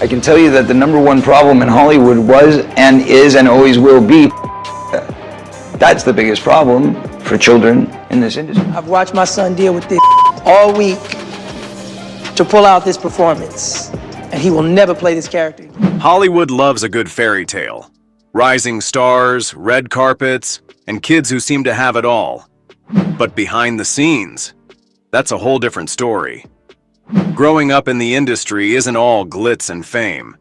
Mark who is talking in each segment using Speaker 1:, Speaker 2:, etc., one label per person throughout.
Speaker 1: I can tell you that the #1 problem in Hollywood was and is and always will be. That's the biggest problem for children in this industry.
Speaker 2: I've watched my son deal with this all week to pull out this performance, and he will never play this character.
Speaker 3: Hollywood loves a good fairy tale. Rising stars, red carpets, and kids who seem to have it all. But behind the scenes, that's a whole different story. Growing up in the industry isn't all glitz and fame.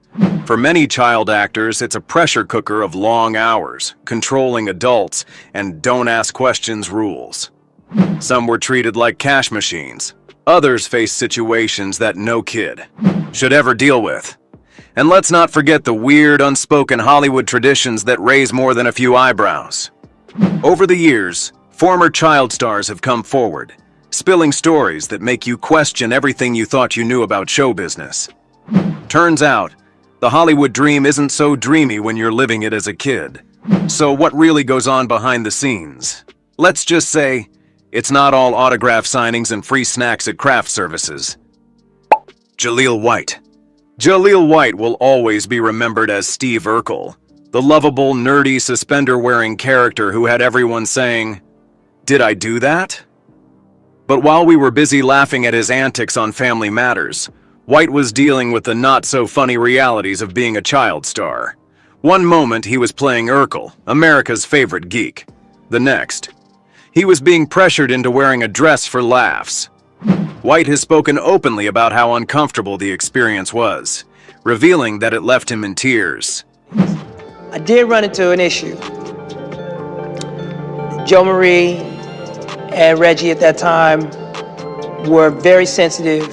Speaker 3: For many child actors, it's a pressure cooker of long hours, controlling adults, and don't ask questions rules. Some were treated like cash machines. Others faced situations that no kid should ever deal with. And let's not forget the weird, unspoken Hollywood traditions that raise more than a few eyebrows. Over the years, former child stars have come forward, spilling stories that make you question everything you thought you knew about show business. Turns out, the Hollywood dream isn't so dreamy when you're living it as a kid. So what really goes on behind the scenes? Let's just say, it's not all autograph signings and free snacks at craft services. Jaleel White. Jaleel White will always be remembered as Steve Urkel, the lovable, nerdy, suspender-wearing character who had everyone saying, "Did I do that?" But while we were busy laughing at his antics on Family Matters, White was dealing with the not-so-funny realities of being a child star. One moment he was playing Urkel, America's favorite geek. The next, he was being pressured into wearing a dress for laughs. White has spoken openly about how uncomfortable the experience was, revealing that it left him in tears.
Speaker 2: I did run into an issue. Joe Marie and Reggie at that time were very sensitive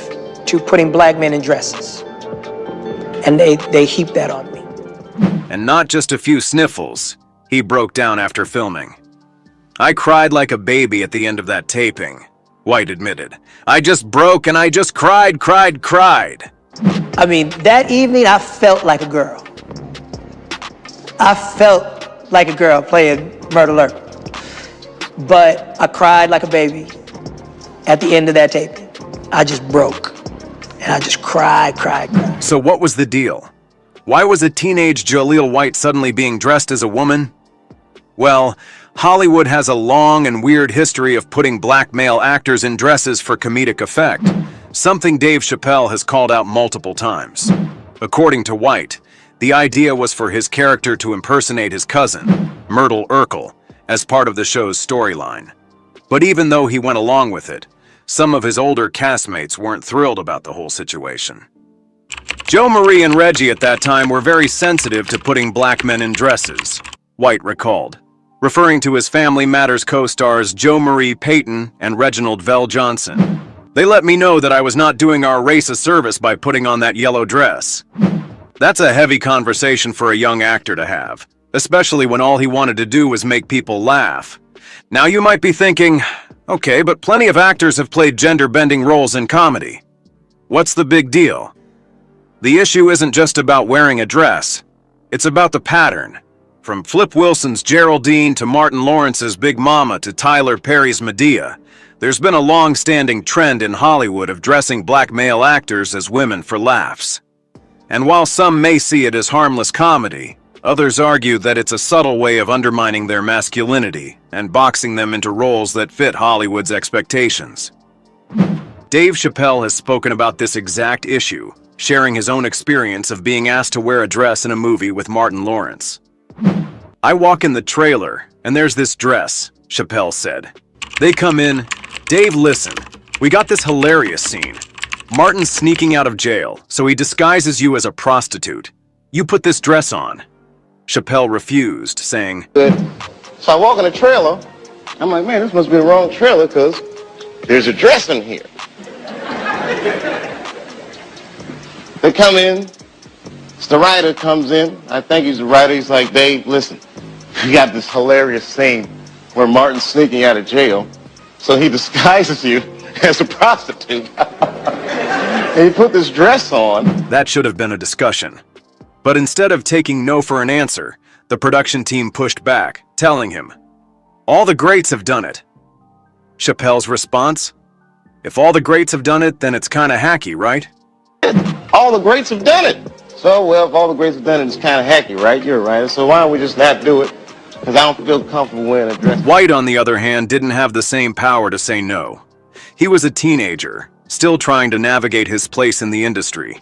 Speaker 2: to putting black men in dresses. And they heaped that on me.
Speaker 3: And not just a few sniffles, he broke down after filming. "I cried like a baby at the end of that taping," White admitted. "I just broke and I just cried.
Speaker 2: I mean, that evening I felt like a girl. I felt like a girl playing Myrtle Urkel. But I cried like a baby at the end of that taping. I just broke. And I just cried.
Speaker 3: So what was the deal? Why was a teenage Jaleel White suddenly being dressed as a woman? Well, Hollywood has a long and weird history of putting black male actors in dresses for comedic effect, something Dave Chappelle has called out multiple times. According to White, the idea was for his character to impersonate his cousin, Myrtle Urkel, as part of the show's storyline. But even though he went along with it, some of his older castmates weren't thrilled about the whole situation. Joe Marie and Reggie at that time were very sensitive to putting black men in dresses, White recalled, referring to his Family Matters co-stars Joe Marie Payton and Reginald Vell Johnson. "They let me know that I was not doing our race a service by putting on that yellow dress." That's a heavy conversation for a young actor to have, especially when all he wanted to do was make people laugh. Now you might be thinking, okay, but plenty of actors have played gender-bending roles in comedy. What's the big deal? The issue isn't just about wearing a dress. It's about the pattern. From Flip Wilson's Geraldine to Martin Lawrence's Big Mama to Tyler Perry's Medea, there's been a long-standing trend in Hollywood of dressing black male actors as women for laughs. And while some may see it as harmless comedy, others argue that it's a subtle way of undermining their masculinity and boxing them into roles that fit Hollywood's expectations. Dave Chappelle has spoken about this exact issue, sharing his own experience of being asked to wear a dress in a movie with Martin Lawrence. "I walk in the trailer, and there's this dress," Chappelle said. "They come in, 'Dave, listen, we got this hilarious scene. Martin's sneaking out of jail, so he disguises you as a prostitute. You put this dress on." Chappelle refused, saying,
Speaker 4: So I walk in the trailer, I'm like, man, this must be the wrong trailer because there's a dress in here. They come in, the writer comes in, I think he's the writer, he's like, "Dave, listen, you got this hilarious scene where Martin's sneaking out of jail, so he disguises you as a prostitute. And he put this dress on."
Speaker 3: That should have been a discussion. But instead of taking no for an answer, the production team pushed back, telling him, "All the greats have done it." Chappelle's response? "If all the greats have done it, then it's kinda hacky, right?"
Speaker 4: All the greats have done it. So, well, if all the greats have done it, it's kind of hacky, right? You're right. So why don't we just not do it? Because I don't feel comfortable wearing a dress.
Speaker 3: White, on the other hand, didn't have the same power to say no. He was a teenager, still trying to navigate his place in the industry.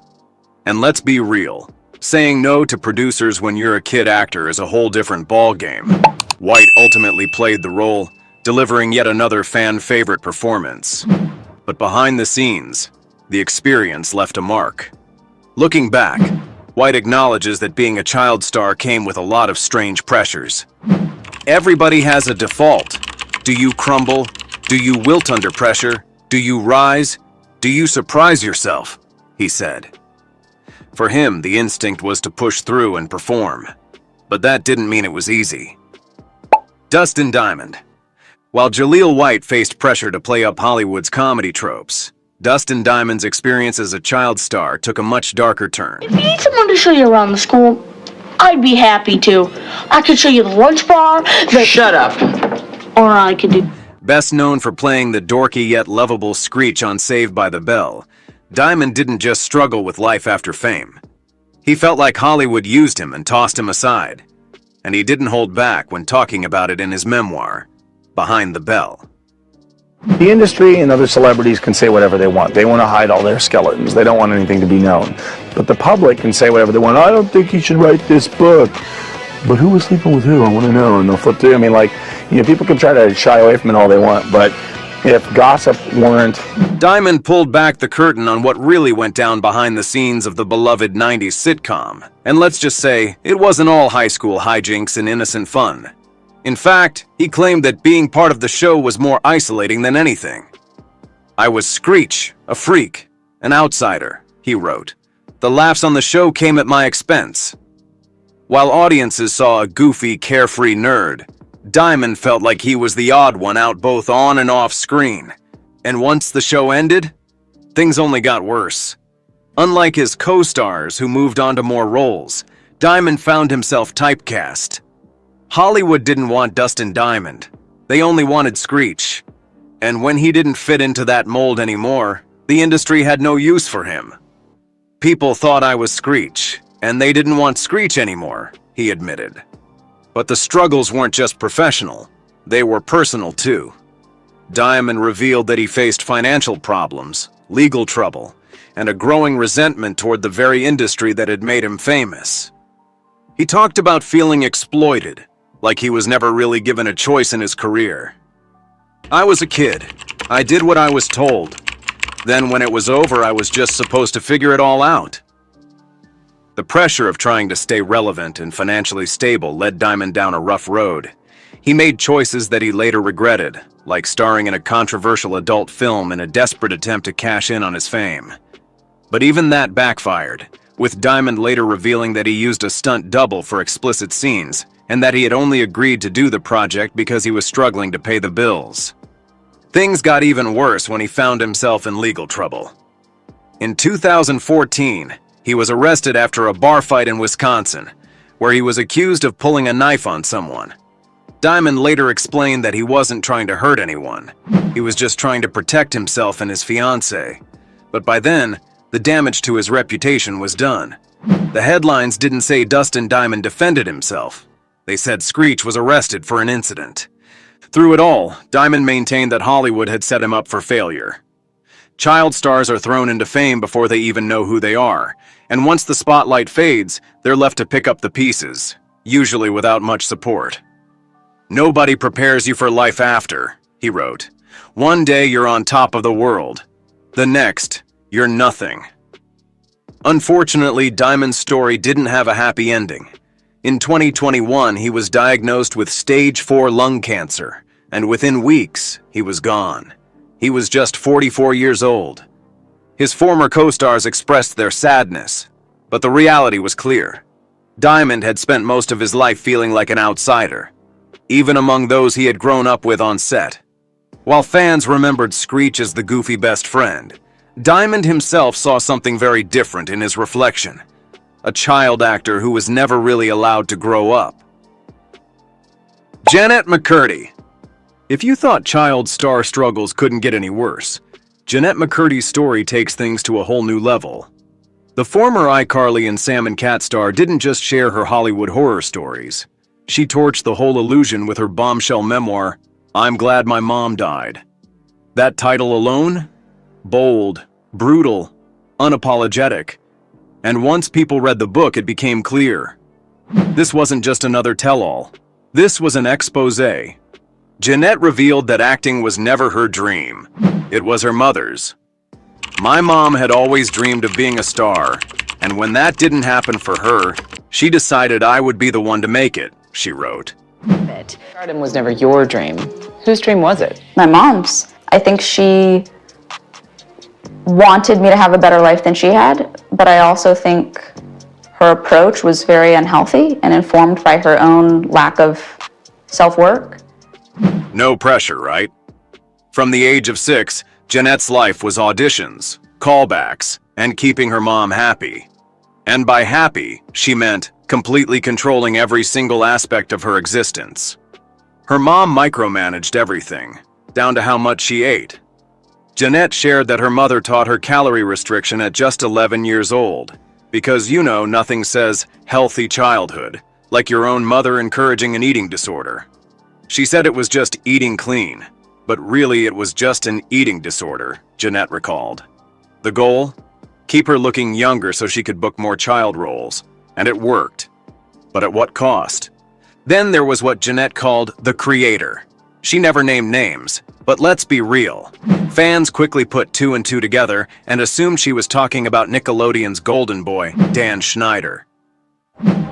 Speaker 3: And let's be real, saying no to producers when you're a kid actor is a whole different ballgame. White ultimately played the role, delivering yet another fan-favorite performance. But behind the scenes, the experience left a mark. Looking back, White acknowledges that being a child star came with a lot of strange pressures. Everybody has a default. Do you crumble? Do you wilt under pressure? Do you rise? Do you surprise yourself? He said. For him, the instinct was to push through and perform. But that didn't mean it was easy. Dustin Diamond. While Jaleel White faced pressure to play up Hollywood's comedy tropes, Dustin Diamond's experience as a child star took a much darker turn.
Speaker 5: If you need someone to show you around the school, I'd be happy to. I could show you the lunch bar,
Speaker 2: Shut up.
Speaker 5: or I could do...
Speaker 3: Best known for playing the dorky yet lovable Screech on Saved by the Bell, Diamond didn't just struggle with life after fame. He felt like Hollywood used him and tossed him aside. And he didn't hold back when talking about it in his memoir, Behind the Bell.
Speaker 6: The industry and other celebrities can say whatever they want. They want to hide all their skeletons. They don't want anything to be known. But the public can say whatever they want. I don't think he should write this book. But who was sleeping with who? I want to know. And they'll flip through. I mean, like, you know, people can try to shy away from it all they want. But if gossip weren't...
Speaker 3: Diamond pulled back the curtain on what really went down behind the scenes of the beloved 90s sitcom. And let's just say, it wasn't all high school hijinks and innocent fun. In fact, he claimed that being part of the show was more isolating than anything. I was Screech, a freak, an outsider, he wrote. The laughs on the show came at my expense. While audiences saw a goofy, carefree nerd, Diamond felt like he was the odd one out both on and off screen. And once the show ended, things only got worse. Unlike his co-stars who moved on to more roles, Diamond found himself typecast. Hollywood didn't want Dustin Diamond. They only wanted Screech. And when he didn't fit into that mold anymore, the industry had no use for him. People thought I was Screech, and they didn't want Screech anymore, he admitted. But the struggles weren't just professional, they were personal too. Diamond revealed that he faced financial problems, legal trouble, and a growing resentment toward the very industry that had made him famous. He talked about feeling exploited, like he was never really given a choice in his career. I was a kid. I did what I was told. Then when it was over, I was just supposed to figure it all out. The pressure of trying to stay relevant and financially stable led Diamond down a rough road. He made choices that he later regretted, like starring in a controversial adult film in a desperate attempt to cash in on his fame. But even that backfired, with Diamond later revealing that he used a stunt double for explicit scenes, and that he had only agreed to do the project because he was struggling to pay the bills. Things got even worse when he found himself in legal trouble. In 2014, he was arrested after a bar fight in Wisconsin, where he was accused of pulling a knife on someone. Diamond later explained that he wasn't trying to hurt anyone. He was just trying to protect himself and his fiancée. But by then, the damage to his reputation was done. The headlines didn't say Dustin Diamond defended himself. They said Screech was arrested for an incident. Through it all, Diamond maintained that Hollywood had set him up for failure. Child stars are thrown into fame before they even know who they are, and once the spotlight fades, they're left to pick up the pieces, usually without much support. Nobody prepares you for life after, he wrote. One day you're on top of the world. The next, you're nothing. Unfortunately, Diamond's story didn't have a happy ending. In 2021, he was diagnosed with stage 4 lung cancer, and within weeks, he was gone. He was just 44 years old. His former co-stars expressed their sadness, but the reality was clear. Diamond had spent most of his life feeling like an outsider, even among those he had grown up with on set. While fans remembered Screech as the goofy best friend, Diamond himself saw something very different in his reflection. A child actor who was never really allowed to grow up. Jennette McCurdy. If you thought child star struggles couldn't get any worse, Jennette McCurdy's story takes things to a whole new level. The former iCarly and Sam and Cat star didn't just share her Hollywood horror stories. She torched the whole illusion with her bombshell memoir, I'm Glad My Mom Died. That title alone? Bold, brutal, unapologetic. And once people read the book, it became clear. This wasn't just another tell-all. This was an expose. Jeanette revealed that acting was never her dream. It was her mother's. My mom had always dreamed of being a star, and when that didn't happen for her, she decided I would be the one to make it, she wrote.
Speaker 7: Stardom was never your dream. Whose dream was it?
Speaker 8: My mom's. I think she wanted me to have a better life than she had, but I also think her approach was very unhealthy and informed by her own lack of self-work.
Speaker 3: No pressure, right? From the age of 6, Jeanette's life was auditions, callbacks, and keeping her mom happy. And by happy, she meant completely controlling every single aspect of her existence. Her mom micromanaged everything, down to how much she ate. Jeanette shared that her mother taught her calorie restriction at just 11 years old, because you know nothing says healthy childhood, like your own mother encouraging an eating disorder. She said it was just eating clean, but really it was just an eating disorder, Jeanette recalled. The goal? Keep her looking younger so she could book more child roles, and it worked. But at what cost? Then there was what Jeanette called the creator. She never named names, but let's be real. Fans quickly put 2 and 2 together and assumed she was talking about Nickelodeon's golden boy, Dan Schneider.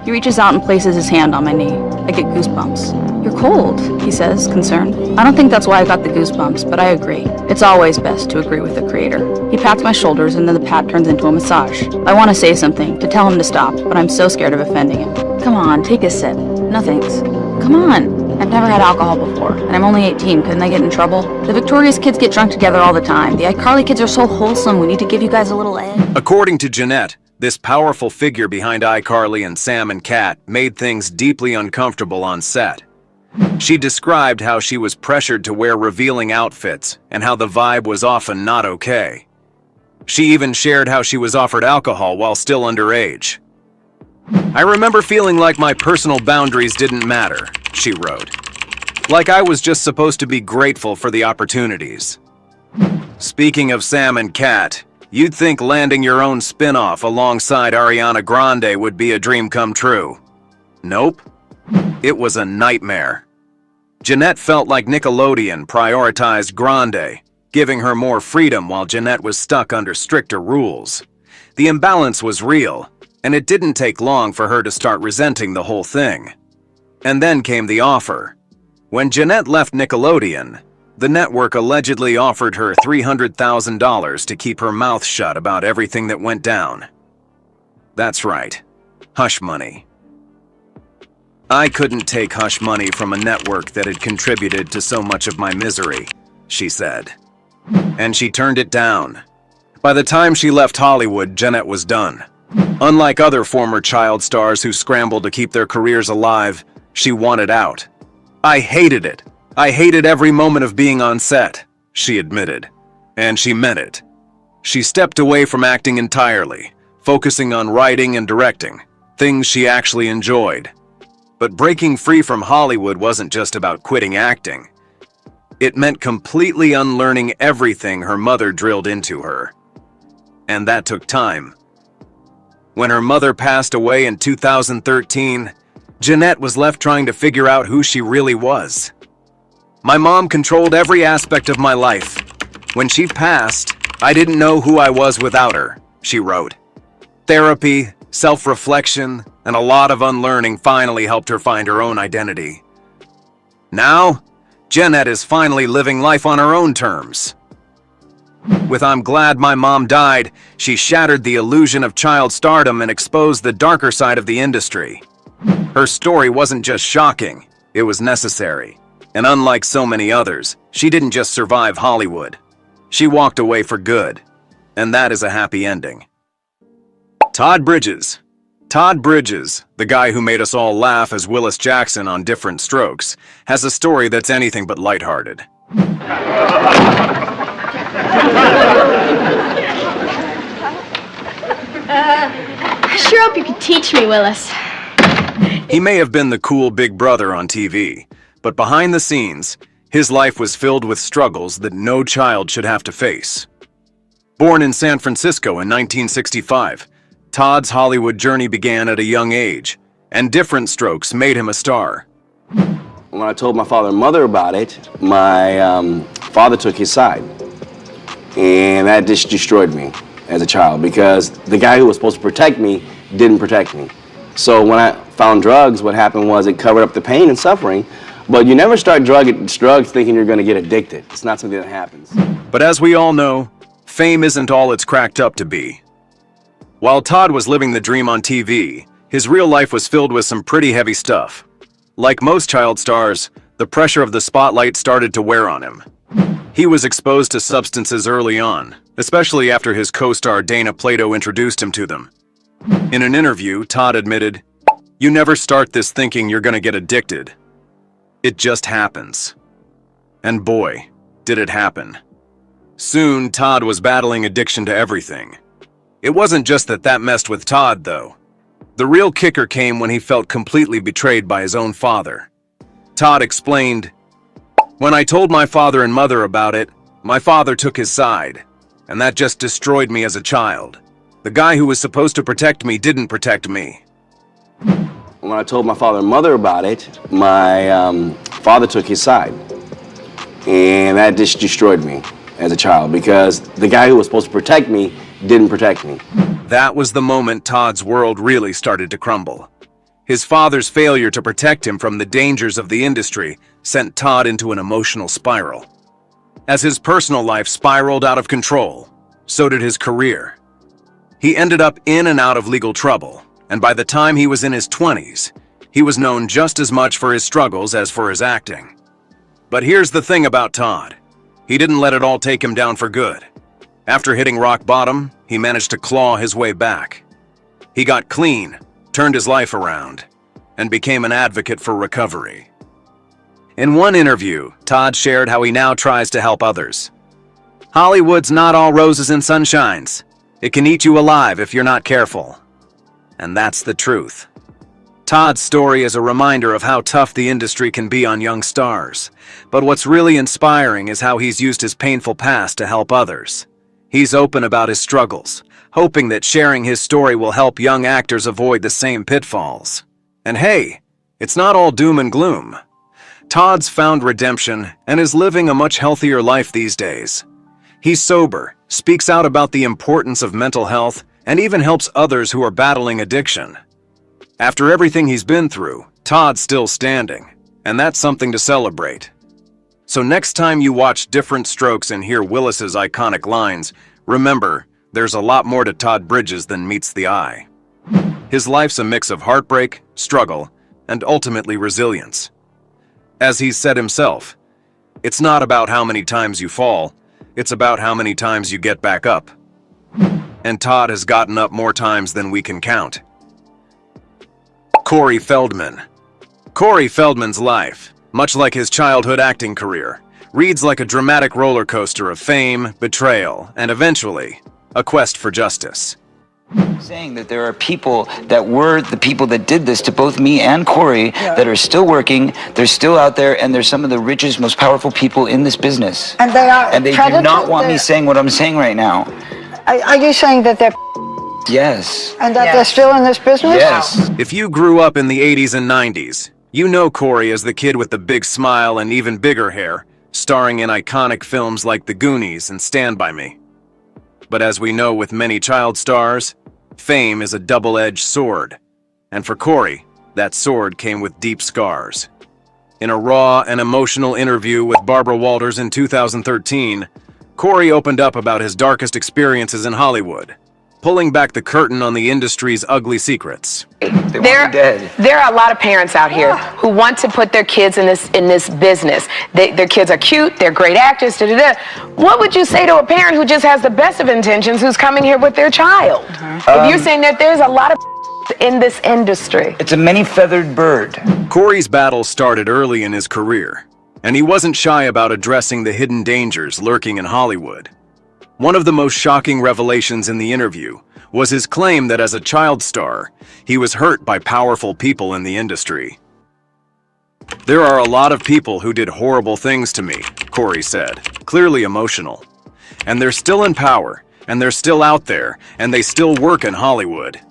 Speaker 8: He reaches out and places his hand on my knee. I get goosebumps. You're cold, he says, concerned. I don't think that's why I got the goosebumps, but I agree. It's always best to agree with the creator. He pats my shoulders and then the pat turns into a massage. I want to say something, to tell him to stop, but I'm so scared of offending him. Come on, take a sip. No thanks. Come on. I've never had alcohol before, and I'm only 18. Couldn't I get in trouble? The Victorious kids get drunk together all the time. The iCarly kids are so wholesome. We need to give you guys a little edge.
Speaker 3: According to Jeanette, this powerful figure behind iCarly and Sam and Cat made things deeply uncomfortable on set. She described how she was pressured to wear revealing outfits and how the vibe was often not okay. She even shared how she was offered alcohol while still underage. I remember feeling like my personal boundaries didn't matter, she wrote. Like I was just supposed to be grateful for the opportunities. Speaking of Sam and Cat, you'd think landing your own spin-off alongside Ariana Grande would be a dream come true. Nope. It was a nightmare. Jeanette felt like Nickelodeon prioritized Grande, giving her more freedom while Jeanette was stuck under stricter rules. The imbalance was real, and it didn't take long for her to start resenting the whole thing. And then came the offer. When Jeanette left Nickelodeon, the network allegedly offered her $300,000 to keep her mouth shut about everything that went down. That's right, hush money. I couldn't take hush money from a network that had contributed to so much of my misery, she said. And she turned it down. By the time she left Hollywood, Jeanette was done. Unlike other former child stars who scrambled to keep their careers alive, she wanted out. I hated it. I hated every moment of being on set, she admitted. And she meant it. She stepped away from acting entirely, focusing on writing and directing, things she actually enjoyed. But breaking free from Hollywood wasn't just about quitting acting. It meant completely unlearning everything her mother drilled into her. And that took time. When her mother passed away in 2013, Jeanette was left trying to figure out who she really was. My mom controlled every aspect of my life. When she passed, I didn't know who I was without her, she wrote. Therapy, self-reflection, and a lot of unlearning finally helped her find her own identity. Now, Jeanette is finally living life on her own terms. With I'm Glad My Mom Died, she shattered the illusion of child stardom and exposed the darker side of the industry. Her story wasn't just shocking, it was necessary. And unlike so many others, she didn't just survive Hollywood. She walked away for good. And that is a happy ending. Todd Bridges. Todd Bridges, the guy who made us all laugh as Willis Jackson on Different Strokes, has a story that's anything but lighthearted.
Speaker 9: sure hope you can teach me, Willis.
Speaker 3: He may have been the cool big brother on TV, but behind the scenes, his life was filled with struggles that no child should have to face. Born in San Francisco in 1965, Todd's Hollywood journey began at a young age, and different strokes made him a star.
Speaker 10: When I told my father and mother about it, my father took his side. And that just destroyed me as a child because the guy who was supposed to protect me didn't protect me. So when I found drugs, what happened was it covered up the pain and suffering, but you never start drugs thinking you're going to get addicted. It's not something that happens.
Speaker 3: But as we all know, fame isn't all it's cracked up to be. While Todd was living the dream on TV, his real life was filled with some pretty heavy stuff. Like most child stars, the pressure of the spotlight started to wear on him. He was exposed to substances early on, especially after his co-star Dana Plato introduced him to them. In an interview, Todd admitted, "You never start this thinking you're gonna get addicted. It just happens." And boy, did it happen. Soon, Todd was battling addiction to everything. It wasn't just that messed with Todd, though. The real kicker came when he felt completely betrayed by his own father. Todd explained, "When I told my father and mother about it, my father took his side, and that just destroyed me as a child. The guy who was supposed to protect me didn't protect me."
Speaker 10: When I told my father and mother about it, my father took his side. And that just destroyed me as a child because the guy who was supposed to protect me didn't protect me.
Speaker 3: That was the moment Todd's world really started to crumble. His father's failure to protect him from the dangers of the industry sent Todd into an emotional spiral. As his personal life spiraled out of control, so did his career. He ended up in and out of legal trouble, and by the time he was in his 20s, he was known just as much for his struggles as for his acting. But here's the thing about Todd. He didn't let it all take him down for good. After hitting rock bottom, he managed to claw his way back. He got clean, turned his life around, and became an advocate for recovery. In one interview, Todd shared how he now tries to help others. "Hollywood's not all roses and sunshines. It can eat you alive if you're not careful." And that's the truth. Todd's story is a reminder of how tough the industry can be on young stars. But what's really inspiring is how he's used his painful past to help others. He's open about his struggles, hoping that sharing his story will help young actors avoid the same pitfalls. And hey, it's not all doom and gloom. Todd's found redemption and is living a much healthier life these days. He's sober, speaks out about the importance of mental health, and even helps others who are battling addiction. After everything he's been through, Todd's still standing, and that's something to celebrate. So next time you watch Different Strokes and hear Willis's iconic lines, remember, there's a lot more to Todd Bridges than meets the eye. His life's a mix of heartbreak, struggle, and ultimately resilience. As he's said himself, it's not about how many times you fall, it's about how many times you get back up. And Todd has gotten up more times than we can count. Corey Feldman. Corey Feldman's life, much like his childhood acting career, reads like a dramatic roller coaster of fame, betrayal, and eventually, a quest for justice.
Speaker 1: Saying that there are people that were the people that did this to both me and Corey that are still working, they're still out there, and they're some of the richest, most powerful people in this business.
Speaker 11: And they are.
Speaker 1: And they do not want me saying what I'm saying right now.
Speaker 11: Are you saying that they're
Speaker 1: Yes.
Speaker 11: and that they're still in this business?
Speaker 1: Yes.
Speaker 3: If you grew up in the 80s and 90s, you know Corey as the kid with the big smile and even bigger hair, starring in iconic films like The Goonies and Stand By Me. But as we know with many child stars, fame is a double-edged sword. And for Corey, that sword came with deep scars. In a raw and emotional interview with Barbara Walters in 2013, Corey opened up about his darkest experiences in Hollywood, pulling back the curtain on the industry's ugly secrets.
Speaker 12: There are a lot of parents out here who want to put their kids in this business. Their kids are cute, they're great actors, What would you say to a parent who just has the best of intentions who's coming here with their child? If you're saying that there's a lot of in this industry.
Speaker 1: It's a many-feathered bird.
Speaker 3: Corey's battle started early in his career, and he wasn't shy about addressing the hidden dangers lurking in Hollywood. One of the most shocking revelations in the interview was his claim that as a child star, he was hurt by powerful people in the industry. "There are a lot of people who did horrible things to me," Corey said, clearly emotional. "And they're still in power, and they're still out there, and they still work in Hollywood."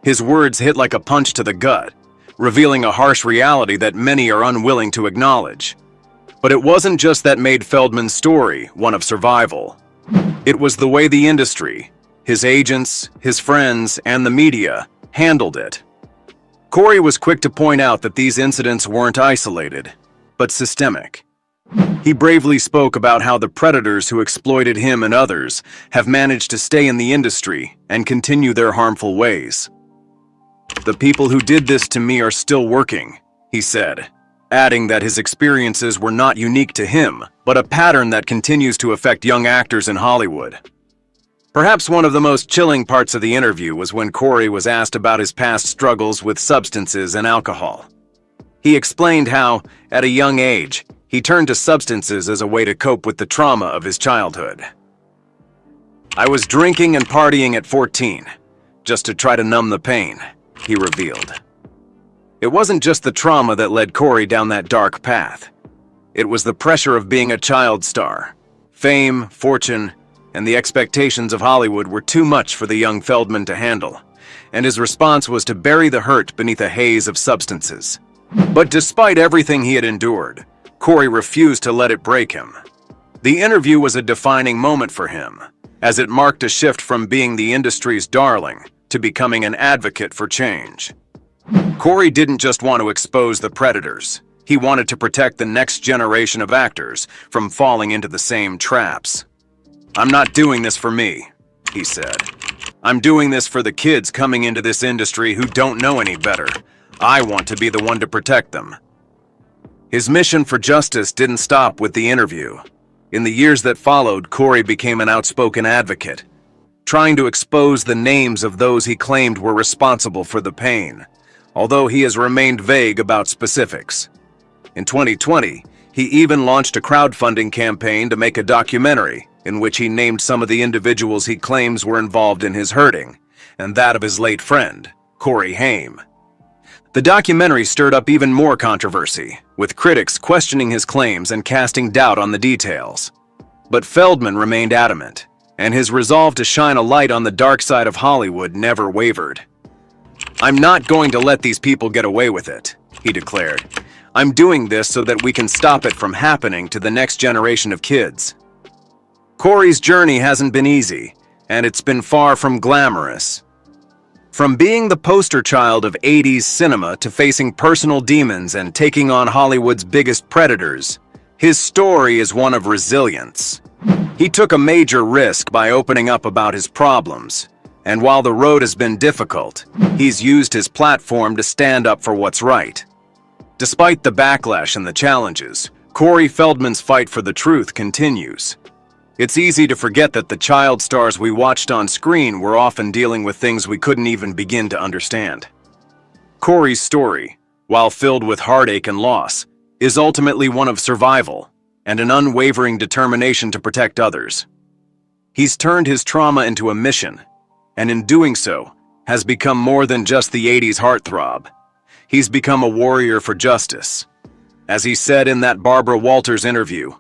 Speaker 3: His words hit like a punch to the gut, revealing a harsh reality that many are unwilling to acknowledge. But it wasn't just that made Feldman's story one of survival. It was the way the industry, his agents, his friends, and the media handled it. Corey was quick to point out that these incidents weren't isolated, but systemic. He bravely spoke about how the predators who exploited him and others have managed to stay in the industry and continue their harmful ways. "The people who did this to me are still working," he said, adding that his experiences were not unique to him, but a pattern that continues to affect young actors in Hollywood. Perhaps one of the most chilling parts of the interview was when Corey was asked about his past struggles with substances and alcohol. He explained how, at a young age, he turned to substances as a way to cope with the trauma of his childhood. "I was drinking and partying at 14, just to try to numb the pain," he revealed. It wasn't just the trauma that led Corey down that dark path. It was the pressure of being a child star. Fame, fortune, and the expectations of Hollywood were too much for the young Feldman to handle, and his response was to bury the hurt beneath a haze of substances. But despite everything he had endured, Corey refused to let it break him. The interview was a defining moment for him, as it marked a shift from being the industry's darling to becoming an advocate for change. Corey didn't just want to expose the predators. He wanted to protect the next generation of actors from falling into the same traps. "I'm not doing this for me," he said. "I'm doing this for the kids coming into this industry who don't know any better. I want to be the one to protect them." His mission for justice didn't stop with the interview. In the years that followed, Corey became an outspoken advocate, trying to expose the names of those he claimed were responsible for the pain, although he has remained vague about specifics. In 2020, he even launched a crowdfunding campaign to make a documentary in which he named some of the individuals he claims were involved in his hurting, and that of his late friend, Corey Haim. The documentary stirred up even more controversy, with critics questioning his claims and casting doubt on the details. But Feldman remained adamant, and his resolve to shine a light on the dark side of Hollywood never wavered. "I'm not going to let these people get away with it," he declared. "I'm doing this so that we can stop it from happening to the next generation of kids." Corey's journey hasn't been easy, and it's been far from glamorous. From being the poster child of 80s cinema to facing personal demons and taking on Hollywood's biggest predators, his story is one of resilience. He took a major risk by opening up about his problems, and while the road has been difficult, he's used his platform to stand up for what's right. Despite the backlash and the challenges, Corey Feldman's fight for the truth continues. It's easy to forget that the child stars we watched on screen were often dealing with things we couldn't even begin to understand. Corey's story, while filled with heartache and loss, is ultimately one of survival and an unwavering determination to protect others. He's turned his trauma into a mission, and in doing so, has become more than just the 80s heartthrob. He's become a warrior for justice. As he said in that Barbara Walters interview,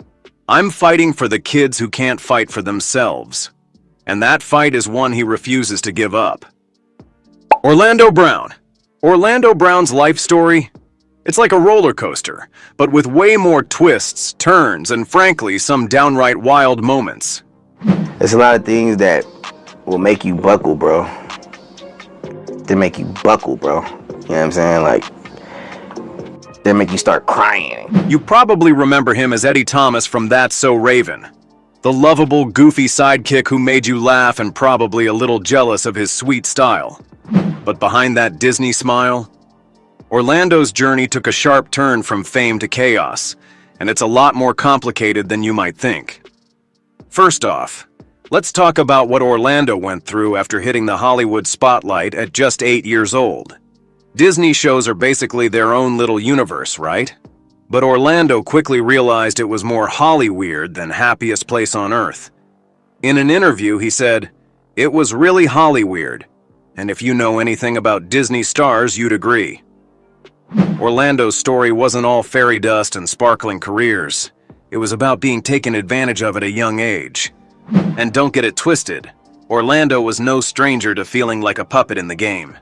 Speaker 3: "I'm fighting for the kids who can't fight for themselves." And that fight is one he refuses to give up. Orlando Brown. Orlando Brown's life story? It's like a roller coaster, but with way more twists, turns, and frankly, some downright wild moments.
Speaker 9: There's a lot of things that will make you buckle, bro. They make you buckle, bro. You know what I'm saying? Like, they make you start crying.
Speaker 3: You probably remember him as Eddie Thomas from That's So Raven, the lovable, goofy sidekick who made you laugh and probably a little jealous of his sweet style. But behind that Disney smile, Orlando's journey took a sharp turn from fame to chaos, and it's a lot more complicated than you might think. First off, let's talk about what Orlando went through after hitting the Hollywood spotlight at just 8 years old. Disney shows are basically their own little universe, right? But Orlando quickly realized it was more Hollyweird than happiest place on earth. In an interview, he said, It was really Hollyweird, and if you know anything about Disney stars, you'd agree. Orlando's story wasn't all fairy dust and sparkling careers. It was about being taken advantage of at a young age. And don't get it twisted, Orlando was no stranger to feeling like a puppet in the game.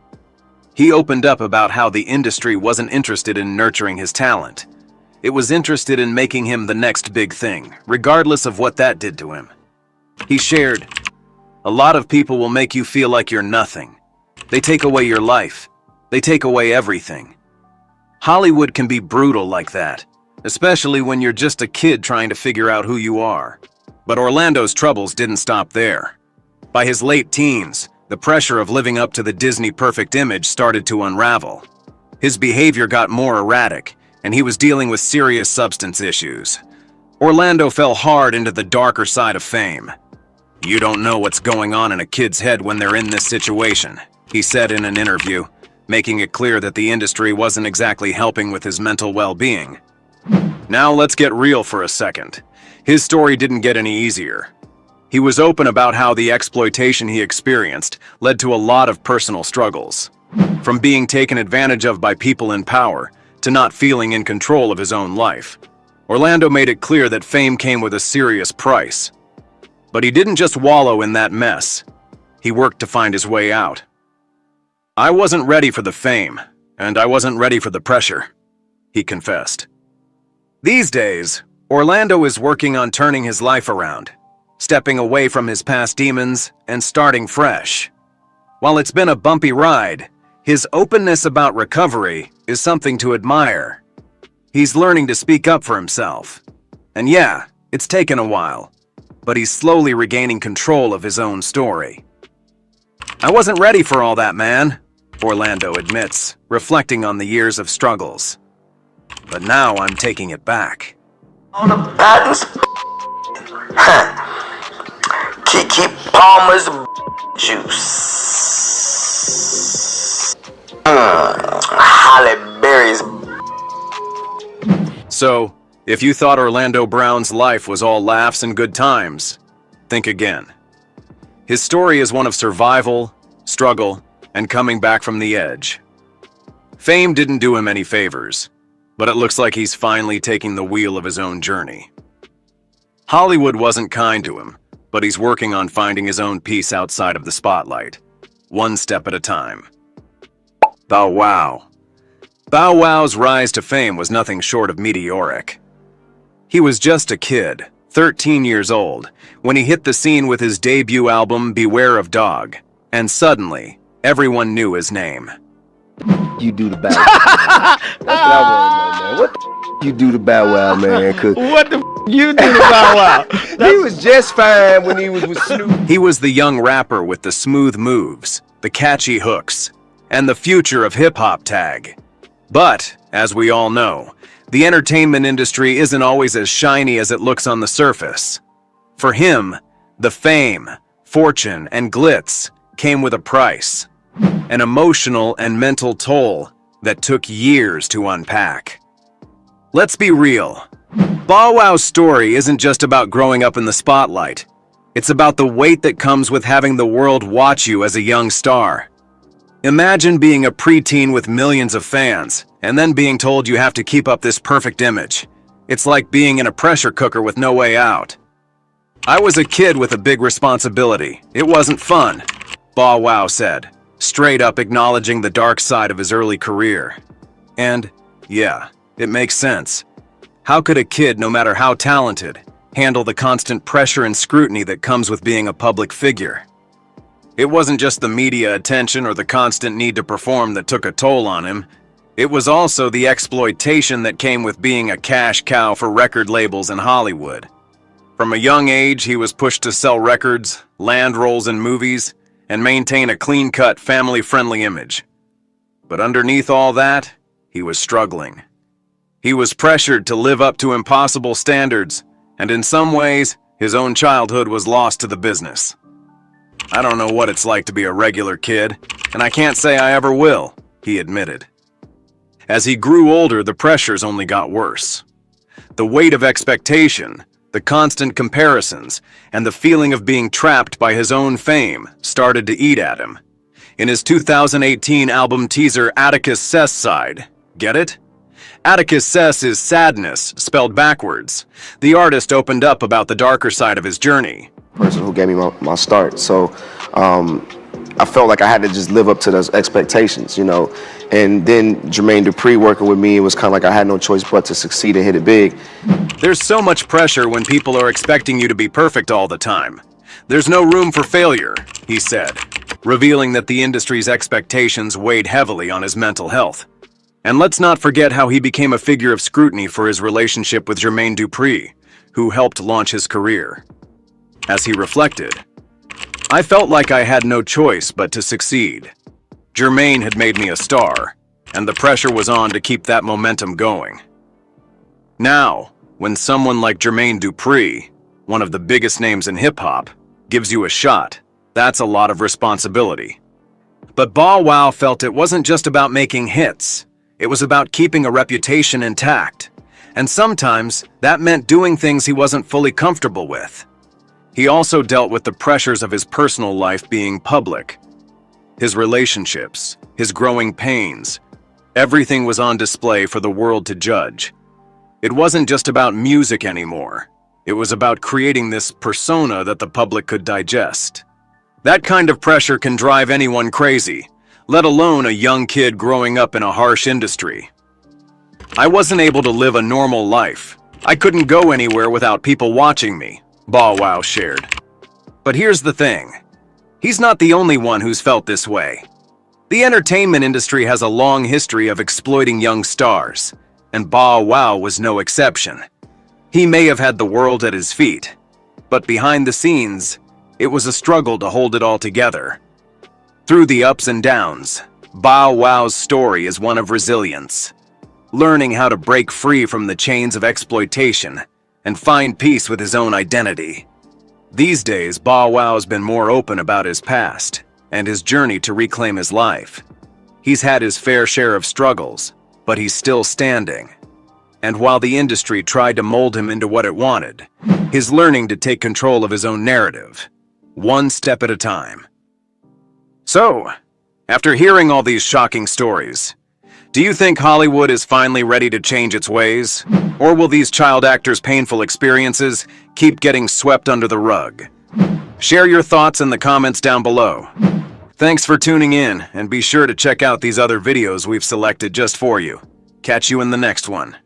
Speaker 3: He opened up about how the industry wasn't interested in nurturing his talent. It was interested in making him the next big thing, regardless of what that did to him. He shared, "A lot of people will make you feel like you're nothing. They take away your life. They take away everything. Hollywood can be brutal like that, especially when you're just a kid trying to figure out who you are." But Orlando's troubles didn't stop there. By his late teens, the pressure of living up to the Disney perfect image started to unravel. His behavior got more erratic, and he was dealing with serious substance issues. Orlando fell hard into the darker side of fame. "You don't know what's going on in a kid's head when they're in this situation," he said in an interview, making it clear that the industry wasn't exactly helping with his mental well-being. Now let's get real for a second. His story didn't get any easier. He was open about how the exploitation he experienced led to a lot of personal struggles. From being taken advantage of by people in power to not feeling in control of his own life. Orlando made it clear that fame came with a serious price. But he didn't just wallow in that mess. He worked to find his way out. "I wasn't ready for the fame, and I wasn't ready for the pressure," he confessed. These days, Orlando is working on turning his life around, stepping away from his past demons and starting fresh. While it's been a bumpy ride, his openness about recovery is something to admire. He's learning to speak up for himself. And yeah, it's taken a while, but he's slowly regaining control of his own story. "I wasn't ready for all that, man," Orlando admits, reflecting on the years of struggles. "But now I'm taking it back."
Speaker 9: On the patents, Kiki Palmer's juice. Halle Berry's.
Speaker 3: So, if you thought Orlando Brown's life was all laughs and good times, think again. His story is one of survival, struggle, and coming back from the edge. Fame didn't do him any favors, but it looks like he's finally taking the wheel of his own journey. Hollywood wasn't kind to him, but he's working on finding his own peace outside of the spotlight, one step at a time. Bow Wow. Bow Wow's rise to fame was nothing short of meteoric. He was just a kid, 13 years old, when he hit the scene with his debut album Beware of Dog, and suddenly, everyone knew his name.
Speaker 13: You do the Bow Wow. That's what I want to know, man. What the you do the Bow Wow, man? Cause
Speaker 14: what the you do the Bow Wow?
Speaker 13: He was just fine when he was with Snoop.
Speaker 3: He was the young rapper with the smooth moves, the catchy hooks, and the future of hip-hop tag. But, as we all know, the entertainment industry isn't always as shiny as it looks on the surface. For him, the fame, fortune, and glitz came with a price. An emotional and mental toll that took years to unpack. Let's be real. Bow Wow's story isn't just about growing up in the spotlight. It's about the weight that comes with having the world watch you as a young star. Imagine being a preteen with millions of fans, and then being told you have to keep up this perfect image. It's like being in a pressure cooker with no way out. "I was a kid with a big responsibility. It wasn't fun," Bow Wow said, straight up acknowledging the dark side of his early career. And, yeah, it makes sense. How could a kid, no matter how talented, handle the constant pressure and scrutiny that comes with being a public figure? It wasn't just the media attention or the constant need to perform that took a toll on him. It was also the exploitation that came with being a cash cow for record labels in Hollywood. From a young age, he was pushed to sell records, land roles in movies, and maintain a clean-cut, family-friendly image. But underneath all that, he was struggling. He was pressured to live up to impossible standards, and in some ways, his own childhood was lost to the business. "I don't know what it's like to be a regular kid, and I can't say I ever will," he admitted. As he grew older, the pressures only got worse. The weight of expectation, The constant comparisons and the feeling of being trapped by his own fame started to eat at him. In his 2018 album teaser Atticus Sess side, get it? Atticus Sess is sadness, spelled backwards. The artist opened up about the darker side of his journey.
Speaker 13: Person who gave me my start. So I felt like I had to just live up to those expectations, you know. And then Jermaine Dupri working with me, it was kind of like I had no choice but to succeed and hit it big.
Speaker 3: There's so much pressure when people are expecting you to be perfect all the time. There's no room for failure, he said, revealing that the industry's expectations weighed heavily on his mental health. And let's not forget how he became a figure of scrutiny for his relationship with Jermaine Dupri, who helped launch his career. As he reflected, "I felt like I had no choice but to succeed. Jermaine had made me a star, and the pressure was on to keep that momentum going." Now, when someone like Jermaine Dupri, one of the biggest names in hip-hop, gives you a shot, that's a lot of responsibility. But Bow Wow felt it wasn't just about making hits. It was about keeping a reputation intact. And sometimes, that meant doing things he wasn't fully comfortable with. He also dealt with the pressures of his personal life being public. His relationships, his growing pains, everything was on display for the world to judge. It wasn't just about music anymore. It was about creating this persona that the public could digest. That kind of pressure can drive anyone crazy, let alone a young kid growing up in a harsh industry. "I wasn't able to live a normal life. I couldn't go anywhere without people watching me," Bow Wow shared. But here's the thing. He's not the only one who's felt this way. The entertainment industry has a long history of exploiting young stars, and Bow Wow was no exception. He may have had the world at his feet, but behind the scenes, it was a struggle to hold it all together. Through the ups and downs, Bow Wow's story is one of resilience, learning how to break free from the chains of exploitation and find peace with his own identity. These days, Bow Wow's been more open about his past and his journey to reclaim his life. He's had his fair share of struggles, but he's still standing. And while the industry tried to mold him into what it wanted, he's learning to take control of his own narrative, one step at a time. So, after hearing all these shocking stories, do you think Hollywood is finally ready to change its ways? Or will these child actors' painful experiences keep getting swept under the rug? Share your thoughts in the comments down below. Thanks for tuning in, and be sure to check out these other videos we've selected just for you. Catch you in the next one.